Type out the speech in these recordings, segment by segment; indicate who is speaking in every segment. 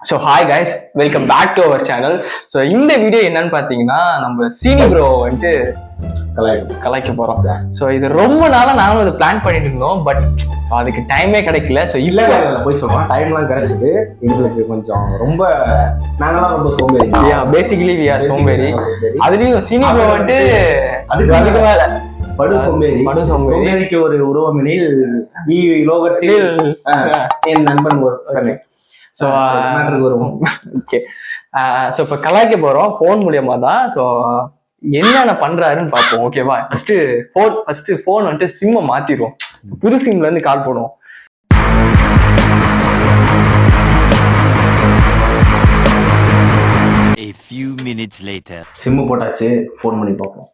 Speaker 1: So hi guys, welcome back to our channel. So இந்த video என்னன்னு பார்த்தீங்கன்னா, நம்ம சீனி ப்ரோ வந்துட்டு கலாய்க்க போகிறோம். ஸோ இது ரொம்ப நாளாக நாங்களும் இது பிளான் பண்ணிட்டு இருந்தோம். பட் ஸோ அதுக்கு டைமே கிடைக்கல. ஸோ
Speaker 2: இல்லை போய் சொல்கிறோம், டைம்லாம் கிடைச்சிது. எங்களுக்கு கொஞ்சம் ரொம்ப நாங்களாம் ரொம்ப சோம்பேறி.
Speaker 1: பேசிக்கலி வி ஆர் சோம்பேறி. அதுலேயும் சீனி ப்ரோ வந்துட்டு அதுக்கு மேலே
Speaker 2: படு சோம்பேறிக்கு ஒரு உருவமெனில் லோகத்தில் என் நண்பன் ஒருத்தனை.
Speaker 1: ஸோ ஓகே, ஸோ இப்போ கலாய்க்க போகிறோம் ஃபோன் மூலியமாக தான். ஸோ என்னென்ன பண்ணுறாருன்னு பார்ப்போம். ஓகேவா? ஃபஸ்ட்டு ஃபோன் வந்துட்டு சிம்மை மாற்றிடுவோம். புது சிம்லேருந்து கால் போடுவோம்.
Speaker 3: A few minutes later.
Speaker 2: Sim போட்டாச்சு, ஃபோன் பண்ணி பார்ப்போம்.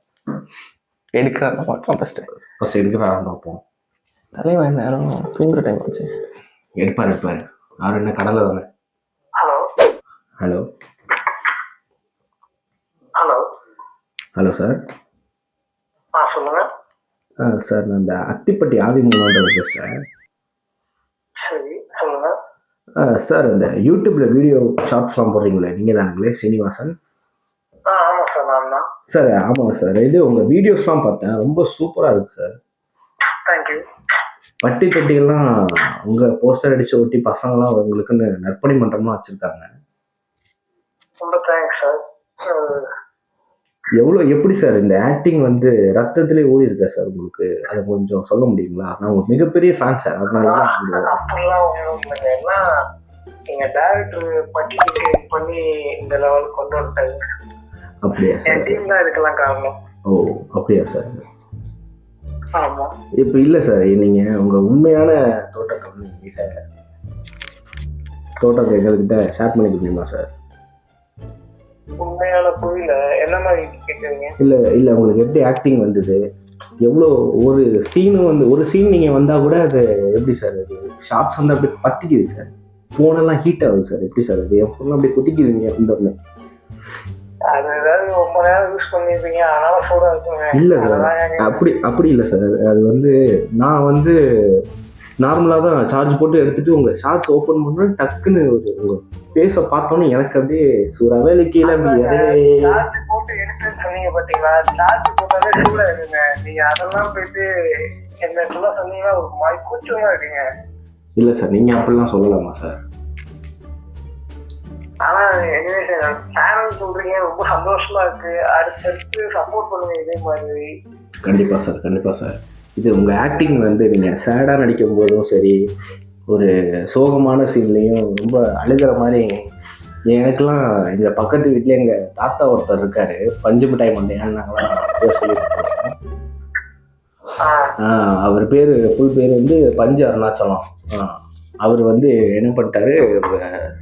Speaker 1: எடுக்கிறாங்க பார்க்கலாம். ஃபஸ்ட்டு
Speaker 2: எடுக்கிறாங்க பார்ப்போம்.
Speaker 1: தலைவன் நேரம் தூங்குற டைம் ஆச்சு.
Speaker 2: எடுப்பார். அவர் என்ன கடலை தானே. Hello sir.
Speaker 4: சொல்லுங்க.
Speaker 2: சார், நான் இந்த அத்திப்பட்டி ஆதிமூலன்றவர் பேசுகிறேன்.
Speaker 4: சரி, சொல்லுங்க.
Speaker 2: சார், இந்த யூடியூப்ல வீடியோ ஷார்ட்ஸ்லாம் போடுறீங்களே, நீங்கள் தானுங்களே சீனிவாசன்?
Speaker 4: ஆமாம் சார், நான் தான்.
Speaker 2: சார் ஆமாம் சார், இது உங்கள் வீடியோஸ்லாம் பார்த்தேன், ரொம்ப சூப்பராக இருக்குது சார்.
Speaker 4: தேங்க்யூ.
Speaker 2: பட்டி தொட்டியெல்லாம் உங்கள் போஸ்டர் அடித்து ஒட்டி பசங்களாம் உங்களுக்குன்னு நற்பணி மன்றம்லாம் வச்சுருக்காங்க.
Speaker 4: ரொம்ப தேங்க்ஸ் சார்.
Speaker 2: எப்படி சார் இந்த ஆக்டிங் வந்து ரத்தத்திலே ஊறி இருக்கா சார் உங்களுக்கு? அதை கொஞ்சம் சொல்ல முடியுங்களா? நான் ஒரு மிகப்பெரிய ஃபேன் சார், அதனால தான்.
Speaker 4: அப்படிலாம் ஒன்றும் இல்லைங்க. ஏன்னா நீங்கள் டேரக்டர் பட்டி பண்ணி இந்த லெவலுக்கு கொண்டு வந்துட்டாங்க.
Speaker 2: அப்படியா சார்?
Speaker 4: என் டீம் தான் இதுக்கெல்லாம் காரணம்.
Speaker 2: ஓ, அப்படியா சார்?
Speaker 4: ஆமாம்.
Speaker 2: இப்போ இல்லை சார், நீங்கள் உங்கள் உண்மையான தோட்டத்தை வந்து தோட்டத்தை எங்கள்கிட்ட ஷேர் பண்ணிக்க முடியுமா சார்?
Speaker 4: உண்மையான புரியல, என்ன மாதிரி கேட்குறீங்க?
Speaker 2: இல்லை உங்களுக்கு எப்படி ஆக்டிங் வந்தது? எவ்வளோ ஒரு சீன் நீங்கள் வந்தால் கூட அது எப்படி சார், அது ஷார்ட்ஸ் வந்து அப்படி பற்றிக்குது சார், ஃபோனெல்லாம் ஹீட் ஆகுது சார். எப்படி சார் அது? என் ஃபோன் அப்படி குத்திக்குதுங்க இந்த ஒன்று.
Speaker 4: அது ஏதாவது ரொம்ப நேரம் யூஸ் பண்ணியிருப்பீங்க, அதனால ஃபோட்டோ இருக்குங்க.
Speaker 2: இல்லை சார், அப்படி இல்லை சார். அது வந்து நான் வந்து நார்மலாக தான் சார்ஜ் போட்டு எடுத்துகிட்டு உங்கள் ஷார்ட்ஸ் ஓப்பன் பண்ணோன்னு டக்குன்னு உங்கள் ஃபேஸை பார்த்தோன்னே எனக்கு அப்படியே வேலை கீழே
Speaker 4: சார்ஜ் போட்டு எடுத்துன்னு சொன்னீங்க பார்த்தீங்களா? சார்ஜ் போட்டாலே சூடாக இருக்குங்க. நீங்கள் அதெல்லாம் போயிட்டு என்ன சொல்ல சொன்னீங்கன்னா ஒரு மாதிரி கூச்சமாக இருக்குங்க.
Speaker 2: இல்லை சார், நீங்கள் அப்படிலாம் சொல்லலாமா சார்?
Speaker 4: ஆனால் எதுவுமே சார், சேனல் சொல்கிறீங்க, ரொம்ப சந்தோஷமாக இருக்குது. அடுத்தடுத்து சப்போர்ட் பண்ணுங்க இதே மாதிரி.
Speaker 2: கண்டிப்பாக சார். இது உங்கள் ஆக்டிங் வந்து நீங்கள் சேடாக நடிக்கும் போதும் சரி, ஒரு சோகமான சீன்லேயும் ரொம்ப அழுகிற மாதிரி. எனக்கெல்லாம் எங்கள் பக்கத்து வீட்டில் எங்கள் தாத்தா ஒருத்தர் இருக்கார், பஞ்சு மிட்டாய் மண்டையான்னு நாங்களாம் சொல்லியிருக்கோம். அவர் பேர் ஃபுல் பேர் வந்து பஞ்சு அருணாச்சலம். அவர் வந்து என்ன பண்ணிட்டாரு,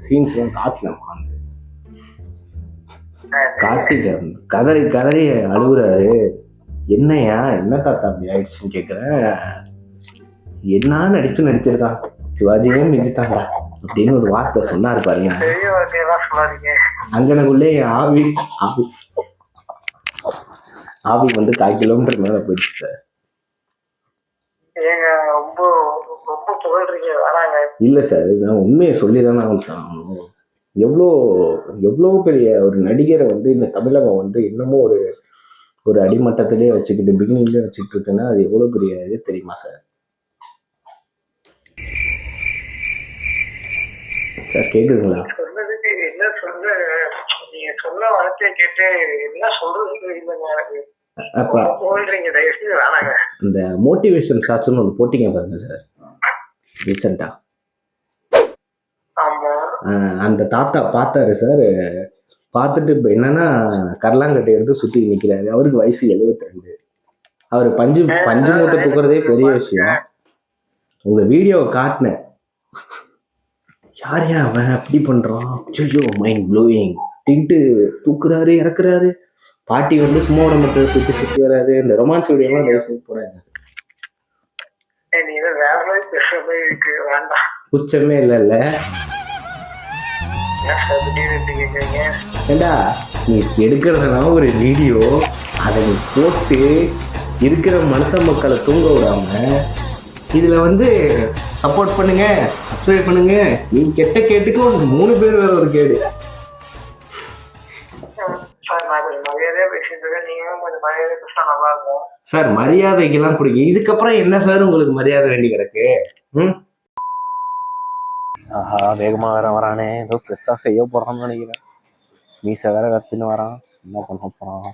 Speaker 2: சீன்ஸ்லாம் காட்டில் உட்காந்து கதறி அழுகுறாரு. என்னையா, என்ன தாத்தா அப்படி ஆயிடுச்சுன்னு கேட்குறேன். என்ன நடிச்சிருக்கான், சிவாஜியே மிஞ்சிட்டாங்க அப்படின்னு ஒரு வார்த்தை சொன்னாரு பாருங்க. அங்கனக்குள்ளே ஆவி வந்து 1/4 கிலோமீட்டர் மேல போயிடுச்சு சார். இல்லை சார், நான் உண்மையை சொல்லி தானே ஆகணும். எவ்வளோ பெரிய ஒரு நடிகரை வந்து இந்த தமிழகம் வந்து இன்னமும் ஒரு அடிமட்டத்திலே வச்சுக்கிட்டு பிகினிங்லேயே வச்சுக்கிட்டு இருக்குன்னா அது எவ்வளோ பெரிய இது தெரியுமா சார்? சார் கேட்குதுங்களா?
Speaker 4: என்ன சொல்ற, நீங்க சொன்ன வார்த்தையை கேட்டு என்ன சொல்றது இல்லைங்க.
Speaker 2: அப்போ இந்த மோட்டிவேஷன் ஷார்ட்ஸ்னு ஒன்று போட்டிங்க பாருங்க சார் ரீசெண்டாக. அந்த தாத்தா பார்த்தாரு சார். பார்த்துட்டு இப்போ என்னன்னா கரலாங்கட்டை எடுத்து சுற்றி நிற்கிறாரு. அவருக்கு வயசு 72. அவர் பஞ்சு மூட்டை தூக்குறதே பெரிய விஷயம். உங்கள் வீடியோவை காட்டினேன், யார் அவன் அப்படி பண்ணுறான், ஐயோ மைண்ட் ப்ளோயிங் டின்ட்டு தூக்குறாரு இறக்குறாரு. பாட்டி வந்து சும்மா விட மட்டும் சுற்றி வராது. இந்த ரொமான்ஸ் வீடியோலாம் தயவு போடாங்க. குச்சமே இல்லைல்ல ஏண்டா, நீ எடுக்கிறதுனா ஒரு வீடியோ, அதை நீ போட்டு இருக்கிற மனுஷ மக்களை தூங்க விடாம இதில் வந்து சப்போர்ட் பண்ணுங்க, சப்ஸ்கிரைப் பண்ணுங்க. நீ கெட்ட கேட்டுக்கு ஒரு 3 பேர் வேற ஒரு கேடு.
Speaker 4: சார் நான் கொஞ்சம் மரியாதையா பேசிட்டு இருக்கேன், நீங்களும் கொஞ்சம் மரியாதை பேசினா நல்லா இருக்கும்.
Speaker 2: சார் மரியாதைக்கெல்லாம் பிடிக்கும். இதுக்கப்புறம் என்ன சார் உங்களுக்கு மரியாதை வேண்டி கிடக்கு? ம்,
Speaker 5: ஆஹா வேகமா வேற வரானே, ஏதோ பெருசா செய்ய போறான்னு நினைக்கிறேன். மீசை வேற வச்சுன்னு வரான், என்ன பண்ண போறான்?